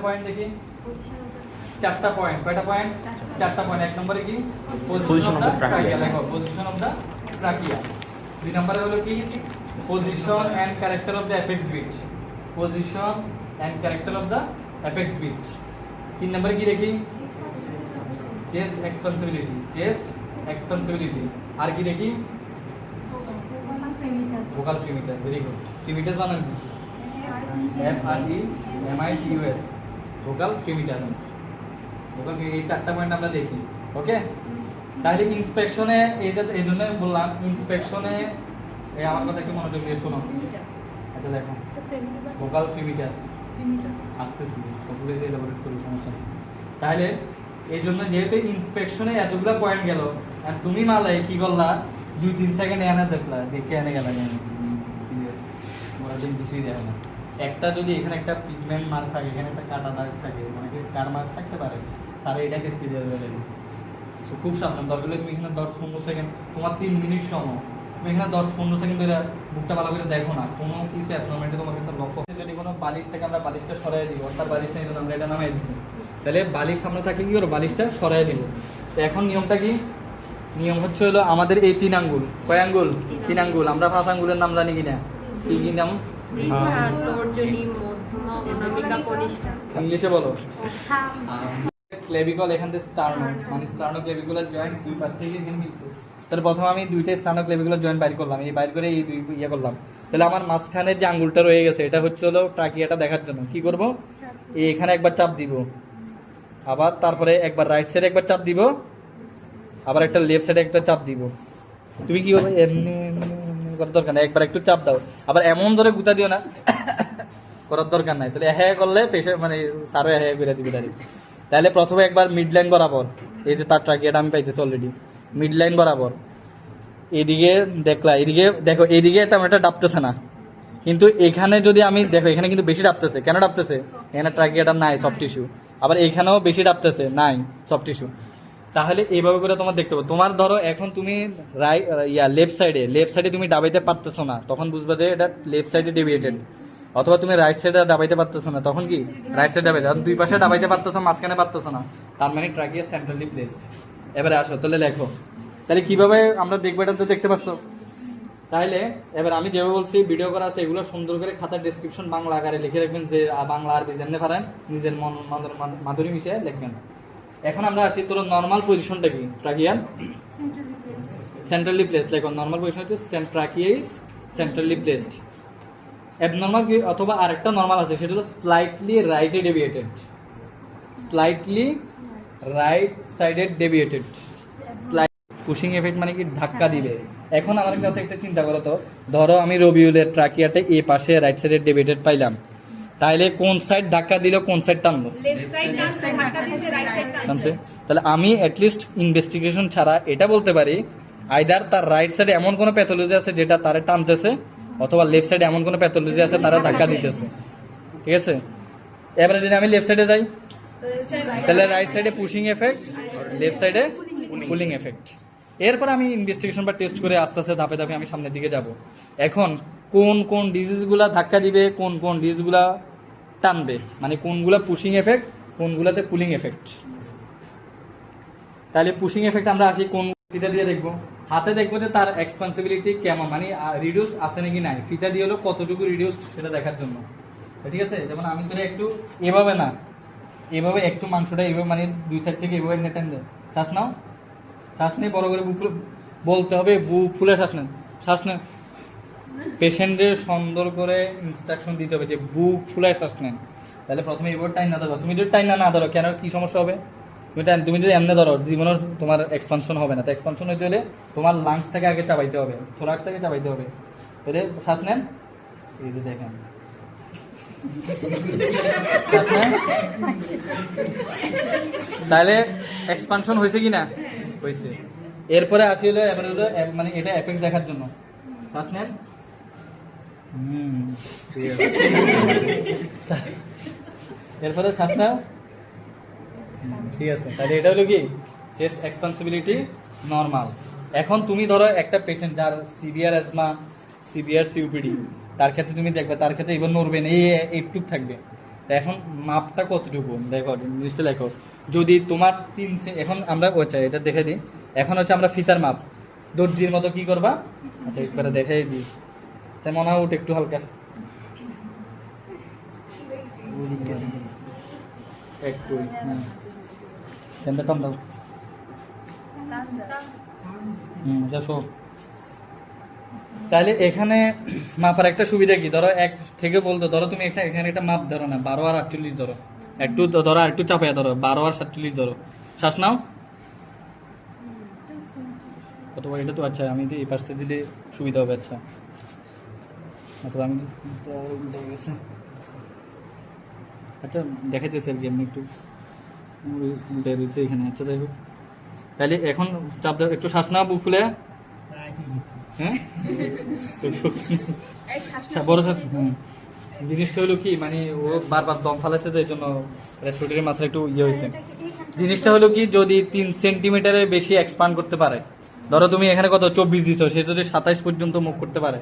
Point দেখি? 4টা point. কয়টা পয়েন্ট? 4টা পয়েন্ট। এক নম্বরে কি? Position of the trachea. লেখো পজিশন অফ দা ট্রাকিয়া। 2 নম্বরে হলো কি? Position and character of the apex beat. Position and character of the apex beat. 3 নম্বরে কি দেখি? চেস্ট এক্সপেন্সিবিলিটি। চেস্ট এক্সপেন্সিবিলিটি। আর কি দেখি? Vocal fremitus. Very good. Fremitus বানান কি? FREMITUS। ভোকাল ফ্রিমিটাস। ভোকাল এই 4টা পয়েন্ট আমরা দেখি। ওকে, তাহলে ইন্সপেকশনে এই জন্য বললাম ইন্সপেকশনে আমার কথা একটু মনোযোগ দিয়ে শোনো। আচ্ছা দেখো, ভোকাল ফ্রিমিটাস আসতেছি, সবগুলো এলাবোরেট করি, সমস্যা নেই। তাহলে এই জন্য যেহেতু ইন্সপেকশনে এতগুলো পয়েন্ট গেল, আর তুমি মালাই কি করলা? 2-3 সেকেন্ড এনে দেখলা, দেখে এনে গেলা, ওরা যেন কিছুই দেয় না। একটা যদি এখানে একটা পিগমেন্ট মার্ক থাকে, এখানে একটা কাটা দাগ থাকে, মানে কি স্কার মার্ক থাকতে পারে, স্যার এটাকে স্কিল দেবে। সো খুব সাবধান। দরকার হলে তুমি এখানে 10-15 সেকেন্ড, তোমার 3 মিনিট সময়, তুমি এখানে 10-15 সেকেন্ড ধরে বুকটা ভালো করে দেখো না, কোনো কিছু অ্যাবনর্মালিটি তোমার কাছে লক্ষ্য। যদি কোনো বালিশ থেকে আমরা বালিশটা সরাই দিব, অর্থাৎ বালিশ নেই, আমরা এটা নামাই দিচ্ছি, তাহলে বালিশ আমরা থাকি কি করবো? বালিশটা সরাই দিব। তো এখন নিয়মটা কি? নিয়ম হচ্ছে হলো আমাদের এই 3 আঙ্গুল। কয় আঙ্গুল? 3 আঙ্গুল। আমরা 5 আঙ্গুলের নাম জানি কিনা? কি কি নাম? ইংলিশে বলো। ক্লেভিকল এখান থেকে স্টার্নো, মানে স্টার্নো ক্লেভিকুলার জয়েন্ট দুই পাশ থেকে এখানে মিলছে। তাহলে প্রথমে আমি 2টা স্টার্নো ক্লেভিকুলার জয়েন্ট বাইর করলাম, এই বাইর করে এই 2 ইয়ে করলাম। তাহলে আমার মাঝখানে যে আঙ্গুলটা রয়ে গেছে, এটা হচ্ছে হলো ট্রাকিয়াটা দেখার জন্য কি করব? এখানে একবার চাপ দিব, আবার তারপরে একবার রাইট সাইডে একবার চাপ দিব, আবার একটা লেফট সাইডে একটা চাপ দিব। তুমি কি করবে? এমনি করার দরকার নাই, একবার একটু চাপ দাও, আবার এমন ধরে গুতা দিও না, করার দরকার নাই। তাহলে হ্যাঁ করলে পেশে মানে সারও হ্যাঁ করে দিবে ডাইরেক্ট। তাহলে প্রথমে একবার মিড লাইন বরাবর, এই যে তার ট্রাকিয়াটা আমি পাইতেছি অলরেডি, মিড লাইন বরাবর এদিকে দেখলা, এদিকে দেখো, এদিকে তেমন একটা ডাবতেছে না, কিন্তু এখানে যদি আমি দেখো, এখানে কিন্তু বেশি ডাবতেছে। কেন ডাবতেছে? এখানে ট্রাকিয়াটা নাই, সফট টিস্যু। আবার এখানেও বেশি ডাবতেছে, নাই সফট টিস্যু। তাহলে এইভাবে করে তোমার দেখতে পাবো। তোমার ধরো এখন তুমি লেফট সাইডে তুমি ডাবাইতে পারতেছো না, তখন বুঝবে যে এটা লেফট সাইডে ডেভিয়েটেড। অথবা তুমি রাইট সাইডে ডাবাইতে পারতেছো না, তখন কি রাইট সাইড ডাবাইতে। আর 2 পাশে ডাবাইতে পারতেছো, মাঝখানে পারতেছো না, তার মানে ট্রাকিয়া সেন্ট্রালি প্লেসড। এবারে আসো, তাহলে লেখো। তাহলে কিভাবে আমরা দেখবো, এটা তো দেখতে পাচ্ছ। তাহলে এবার আমি যেভাবে বলছি, ভিডিও করা আছে, এগুলো সুন্দর করে খাতার ডেসক্রিপশন বাংলা আকারে লিখে রাখবেন, যে বাংলা আরবি যেমনি পারেন নিজের মন মাধুরী মিশিয়ে লিখবেন। এখন আমরা আসি, তোর নর্মাল পজিশনটা কি? ট্রাকিয়ার সেন্ট্রালি প্লেসড। লেখো নর্মাল পজিশন হচ্ছে trachea is centrally placed. Abnormal কি? অথবা আরেকটা নর্মাল আছে, সেটা হলো স্লাইটলি রাইটে deviated. Slightly right sided deviated. Pushing effect মানে কি? ধাক্কা দিবে। এখন আমার কাছে একটা চিন্তা করো তো, ধরো আমি রবিউলের ট্রাকিয়াতে এই পাশে রাইট সাইডের ডেভিয়েটেড পাইলাম, তাহলে কোন সাইড ধাক্কা দিলে কোন সাইড টানবো? তাহলে আমি অ্যাটলিস্ট ইনভেস্টিগেশন ছাড়া এটা বলতে পারি, আইদার তার রাইট সাইডে এমন কোনো প্যাথোলজি আছে যেটা তারে টানতেছে, অথবা লেফট সাইডে এমন কোনো প্যাথোলজি আছে তারা ধাক্কা দিতেছে। ঠিক আছে, এবারে যদি আমি লেফট সাইডে যাই, তাহলে রাইট সাইডে পুশিং এফেক্ট, লেফট সাইডে পুলিং এফেক্ট। এরপর আমি ইনভেস্টিগেশন বা টেস্ট করে আস্তে আস্তে ধাপে ধাপে আমি সামনের দিকে যাব। এখন কোন কোন ডিজিজগুলা ধাক্কা দিবে, কোন কোন ডিজিজগুলা টানবে, মানে কোনগুলা পুশিং এফেক্ট, কোনগুলাতে পুলিং এফেক্ট। তাহলে পুশিং এফেক্ট আমরা আসি কোন ফিতা দিয়ে দেখবো। হাতে দেখবো যে তার এক্সপান্সিবিলিটি কেমন, মানে রিডিউসড আছে নাকি নাই। ফিতা দিয়ে হলো কতটুকু রিডিউসড সেটা দেখার জন্য। ঠিক আছে, যেমন আমি ধরে একটু এভাবে না, এভাবে একটু মাংসটা এভাবে, মানে 2 সাইড থেকে এভাবে নেটেন দেয়। শ্বাস নাও, শ্বাস নিয়ে বড় করে বুক বলতে হবে, বুক ফুলে শ্বাস নেন, শ্বাস নেন। পেশেন্টের সুন্দর করে ইনস্ট্রাকশন দিতে হবে যে বুক ফুলায় শ্বাস নেন। তাহলে প্রথমে এবার টাইম না ধরো। তুমি যদি টাইম না ধরো, কেন কি সমস্যা হবে? তুমি যদি এমনি ধরো, জীবনের তোমার এক্সপানশন হবে না। তো এক্সপানশন হইতে হলে তোমার লাংস থেকে আগে চাবাইতে হবে, থোরাক্স থেকে চাবাইতে হবে। তাহলে শ্বাস নেন, এই যে দেখেন, শ্বাস নেন। তাহলে এক্সপানশন হয়েছে কি না? হয়েছে। এরপরে আসি হলো এবারে হলো মানে এটা এফেক্ট দেখার জন্য। শ্বাস নেন, এরপরে শ্বাস নাও, ঠিক আছে। তাহলে এটা হলো কি? Chest expansibility normal. এখন তুমি ধরো একটা পেশেন্ট যার সিভিয়ার অ্যাজমা, সিভিয়ার সিওপিডি, তার ক্ষেত্রে তুমি দেখবে তার ক্ষেত্রে এবার নড়বে না, এই একটুক থাকবে। তা এখন মাপটা কতটুকু দেখো, জিনিসটা লেখো। যদি তোমার এখন আমরা আচ্ছা এটা দেখে দিই। এখন হচ্ছে আমরা ফিতার মাপ দর্জির মতো কি করবা, আচ্ছা একবারে দেখাই দিই। তাই মনে হয় একটু হালকা একটু টান দাও। শো। তাহলে এখানে মাপার একটা সুবিধা কি, ধরো এক থেকে বলতো, ধরো তুমি এখানে একটা মাপ ধরো না, 12 আর 48 ধরো, একটু ধরো আর একটু চাপায়া ধরো, 12 আর 47 ধরো, শ্বাস নাও। অথবা এটা তো আচ্ছা আমি তো এই পাশে দিলে সুবিধা হবে। আচ্ছা অথবা আমি আচ্ছা দেখাইতেছি আর কি, আমি একটু উল্টে রয়েছে এখানে। আচ্ছা যাই হোক, তাহলে এখন চাপ দাও, একটু শ্বাস নাও বুক খুলে। হ্যাঁ বড় শ্বাস। জিনিসটা হলো কি, মানে ও বারবার দম ফালাচ্ছে, তো এই জন্য রেসপিরেটরি মাসেল একটু ইয়ে হয়েছে। জিনিসটা হলো কি, যদি 3 সেন্টিমিটারের বেশি এক্সপান্ড করতে পারে, ধরো তুমি এখানে কত 24 দিছো, সে যদি 27 পর্যন্ত মুভ করতে পারে,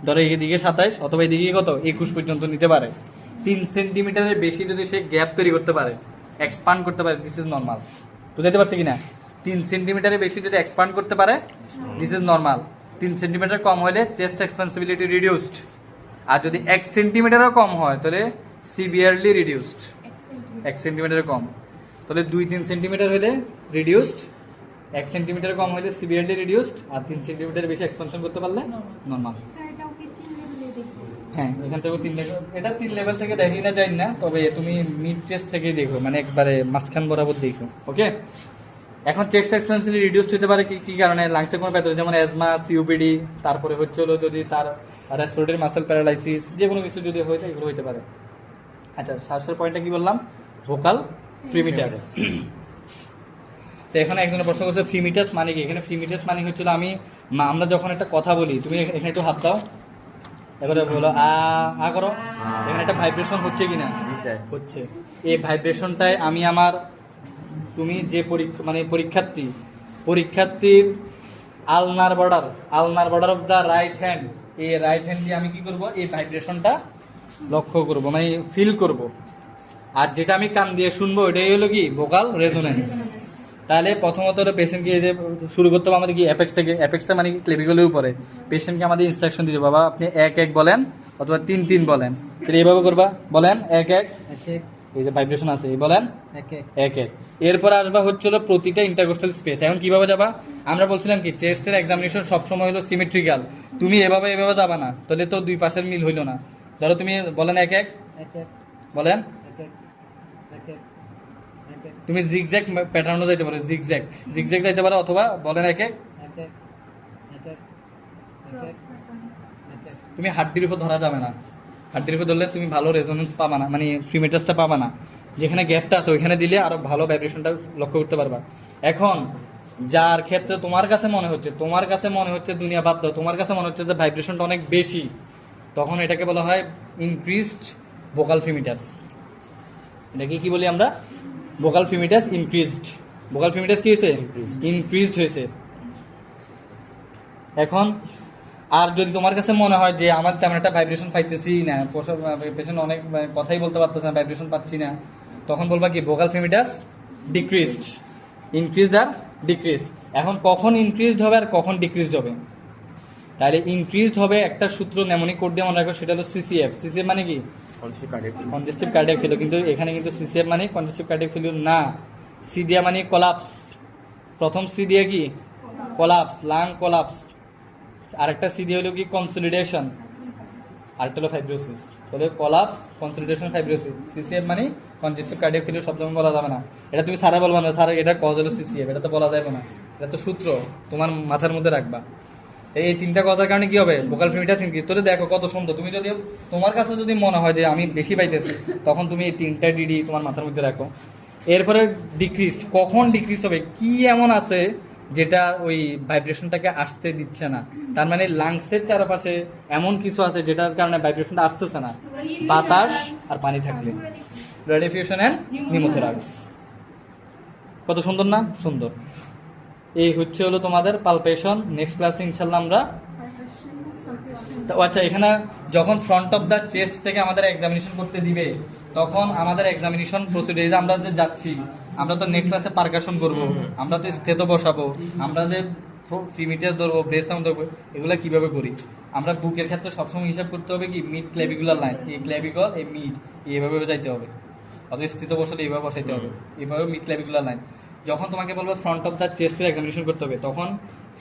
ধরো এদিকে 27 অথবা এদিকে কত 21 পর্যন্ত নিতে পারে, 3 সেন্টিমিটারের বেশি যদি সে গ্যাপ তৈরি করতে পারে, এক্সপান্ড করতে পারে, দিস ইজ নর্মাল। বুঝাইতে পারছি কিনা? 3 সেন্টিমিটারের বেশি যদি এক্সপান্ড করতে পারে, দিস ইজ নর্মাল। 3 সেন্টিমিটার কম হলে চেস্ট এক্সপান্সিবিলিটি রিডিউসড, আর যদি 1 সেন্টিমিটারও কম হয় তাহলে সিভিয়ারলি রিডিউসড। 1 সেন্টিমিটারের কম তাহলে 2-3 সেন্টিমিটার হলে রিডিউসড, 1 সেন্টিমিটার কম হলে সিভিয়ারলি রিডিউসড, আর 3 সেন্টিমিটার বেশি এক্সপানশন করতে পারলে নর্মাল। হ্যাঁ এখান থেকে 3 লেভেল, এটা 3 লেভেল থেকে দেখি না যাই না, তবে তুমি মিড চেস্ট থেকেই দেখো, মানে একবারে মাঝখান বরাবর দেখো। ওকে, এখন চেস্ট এক্সপানশন রিডিউসড হতে পারে কি কি কারণে? লাংসে কোনো প্যাথোলজি যেমন অ্যাজমা, সিওপিডি, তারপরে হচ্ছে হলো যদি তার রেসপিরেটরি মাসেল প্যারালাইসিস, যে কোনো কিছু যদি হয়ে যায় এগুলো হতে পারে। আচ্ছা শ্বাসের পয়েন্টটা কি বললাম? ভোকাল ফ্রিমিটাস। তো এখানে একজনের প্রশ্ন করছে ফ্রিমিটাস মানে কি? এখানে ফ্রিমিটাস মানে হচ্ছিল আমরা যখন একটা কথা বলি, তুমি এখানে একটু হাত দাও, এবারে বলো আ করো, এখানে একটা ভাইব্রেশন হচ্ছে কিনা? হচ্ছে। এই ভাইব্রেশনটাই আমি তুমি যে পরীক্ষার্থীর ulnar border of the right hand, এই রাইট হ্যান্ড দিয়ে আমি কি করব, এই ভাইব্রেশনটা লক্ষ্য করব, মানে ফিল করব। আর যেটা আমি কান দিয়ে শুনবো এটাই হলো কি ভোকাল রেজোনেন্স। তাহলে প্রথমত পেশেন্টকে যে শুরু করতে হবে আমাদের কি অ্যাপেক্স থেকে, অ্যাপেক্সটা মানে ক্লেভিকলের উপরে। পেশেন্টকে আমাদের ইনস্ট্রাকশন দিতে, বাবা আপনি 1-1 বলেন অথবা 3-3 বলেন, তাহলে এইভাবে করবা, বলেন 1-1, এই যে ভাইব্রেশন আছে এই বলেন 1-1। এরপরে আসবা হচ্ছিল প্রতিটা ইন্টারকোস্টাল স্পেস। এখন কিভাবে যাবা? আমরা বলছিলাম কি চেস্টের এক্সামিনেশন সবসময় হলো সিমেট্রিক্যাল, তুমি এভাবে যাবা না, তাহলে তো দুই পাশের মিল হইলো না। ধরো তুমি বলেন 1-1 বলেন, তুমি জিগজ্যাগ প্যাটার্নও যাইতে পারো, জিগজ্যাগ যাইতে পারো, অথবা বলেন 1-1। তুমি হাড্ডির উপর ধরা যাবে না, হাড্ডির উপর ধরলে তুমি ভালো রেজোনেন্স পাবা না, মানে ফ্রিমিটাসটা পাবা না। যেখানে গ্যাপটা আছে ওইখানে দিলে আরো ভালো ভাইব্রেশনটা লক্ষ্য করতে পারবা। এখন যার ক্ষেত্রে তোমার কাছে মনে হচ্ছে দুনিয়া বাদ দাও, তোমার কাছে মনে হচ্ছে যে ভাইব্রেশনটা অনেক বেশি, তখন এটাকে বলা হয় ইনক্রিজড ভোকাল ফ্রিমিটাস। এটাকে কি বলি আমরা? Vocal fremitus increased. Vocal fremitus কি হয়েছে? ইনক্রিজড হয়েছে। এখন আর যদি তোমার কাছে মনে হয় যে আমার তেমন একটা ভাইব্রেশন পাইতেছি না, পেশেন্ট অনেক কথাই বলতে পারতেছে না, ভাইব্রেশন পাচ্ছি না, তখন বলবা কি ভোকাল ফ্রিমিটাস ডিক্রিজড। ইনক্রিজড আর ডিক্রিজড। এখন কখন ইনক্রিজড হবে আর কখন ডিক্রিজড হবে? তাহলে ইনক্রিজড হবে একটা সূত্র নেমোনিক কোড দিয়ে মনে রাখো, সেটা হলো সিসিএফ। সিসিএফ মানে কি? Congestive cardiac failure. কিন্তু এখানে কিন্তু সিসিএফ মানে কনজেস্টিভ কার্ডিয়াক ফেলিওর না, সি দিয়া মানে কোলাপস। প্রথম সি দিয়ে কি? Collapse, lung collapse. আরেকটা সি দিয়ে হলো কি? কনসলিডেশন, আরেকটা হলো ফাইব্রোসিস। তাহলে কোলাপস, কনসলিডেশন, ফাইব্রোসিস। সিসিএফ মানে কনজেস্টিভ কার্ডিয়াক ফেলিওর, সব সময় বলা যাবে না। এটা তুমি সারা বলবা না, স্যার এটা কজ হলো সিসিএফ, এটা তো বলা যাবে না, এটা তো সূত্র তোমার মাথার মধ্যে রাখবা। এই 3টা কথার কারণে কি হবে? Vocal fremitus increase. তোরে দেখো কত সুন্দর, তুমি যদি তোমার কাছে যদি মনে হয় যে আমি বেশি পাইতেছি, তখন তুমি এই 3টা ডিডি তোমার মাথার মধ্যে রাখো। এরপরে ডিক্রিজড, কখন ডিক্রিজ হবে? কি এমন আছে যেটা ওই ভাইব্রেশনটাকে আসতে দিচ্ছে না? তার মানে লাংসের চারপাশে এমন কিছু আছে যেটার কারণে ভাইব্রেশনটা আসতেছে না, বাতাস আর পানি থাকলে। রেডিফিউশন এন্ড নিউমোথোরাক্স। কত সুন্দর না? সুন্দর। এই হচ্ছে হলো তোমাদের পালপেশন। নেক্সট ক্লাসে ইনশাল্লাহ আমরা, আচ্ছা এখানে যখন ফ্রন্ট অফ দ্য চেস্ট থেকে আমাদের এক্সামিনেশন করতে দিবে, তখন আমাদের এক্সামিনেশন প্রসিডিউর যে আমরা যে যাচ্ছি, আমরা তো নেক্সট ক্লাসে পারকাশন করব, আমরা তো স্টেতো বসাবো, আমরা যে প্রিমিটাস ধরবো, ব্রেস সাউন্ড ধরবো, এগুলো কিভাবে করি? আমরা বুকের ক্ষেত্রে সবসময় হিসাব করতে হবে কি মিড ক্লেভিকুলার লাইন, এই ক্লেভিকল এই মিড এইভাবে যাইতে হবে, অথবা স্থিত বসালে এইভাবে বসাইতে হবে, এইভাবে মিড ক্লেভিকুলার লাইন। যখন তোমাকে বলবো ফ্রন্ট অফ দ্য চেস্টের এক্সামিনেশন করতে হবে, তখন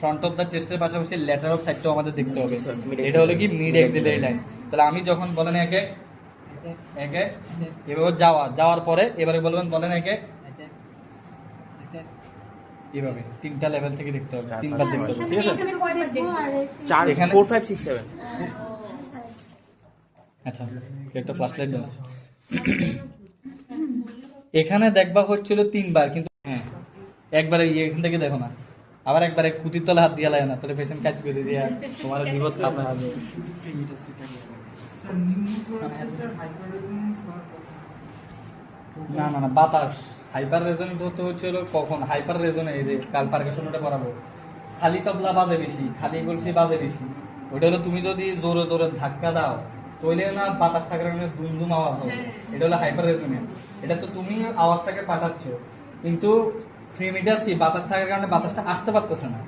ফ্রন্ট অফ দ্য চেস্টের পাশাপাশি ল্যাটার অফ সাইডটাও আমাদের দেখতে হবে। এটা হলো কি মিড এক্সিলারি লাইন। তাহলে আমি যখন বলেন একে একে এভাবে যাওয়ার পরে এবারে বলেন একে এভাবে 3টা লেভেল থেকে দেখতে হবে, 3বার দেখতে হবে, ঠিক আছে? এখানে 4 5 6 7 আচ্ছা একটা ফ্ল্যাশ লাইট দাও। এখানে দেখবা হচ্ছিল 3বার, কিন্তু হ্যাঁ একবারে এখান থেকে দেখো না, আবার একবারে কুতির তলে হাত দিয়া লাগে না, তাহলে পেশেন্ট কাজ করে দিয়া তোমার বিপদ সামনে আসবে। না না না বাতাস হাইপার রেজোনেট হতে হচ্ছিল কখন? হাইপার রেজোনে এই যে কাল পারকাশনটা পড়াবো, খালি তবলা বাজে বেশি, খালি বলছি বাজে বেশি। ওটা হলো তুমি যদি জোরে জোরে ধাক্কা দাও তৈলে না বাতাস থাকার কারণে দুমদুম আওয়াজ হবে, এটা হলো হাইপার রেজোনেন্স। এটা তো তুমি আওয়াজটাকে পাঠাচ্ছ, কিন্তু প্রিমিটাস কি বাতাস থাকার কারণে বাতাসটা আসতে পারতেছে না।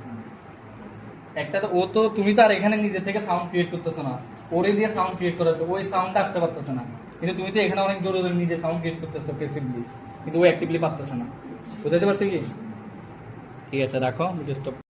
একটা তো ও তো তুমি তো আর এখানে নিজে থেকে সাউন্ড ক্রিয়েট করতেছো না, ওরে দিয়ে সাউন্ড ক্রিয়েট করাচ্ছ, ওই সাউন্ডটা আসতে পারতেছে না। কিন্তু তুমি তো এখানে অনেক জোরে জোরে নিজে সাউন্ড ক্রিয়েট করতেছো প্যাসিভলি, কিন্তু ও অ্যাক্টিভলি পারতেছে না। বুঝাইতে পারছি কি? ঠিক আছে রাখো, স্টপ।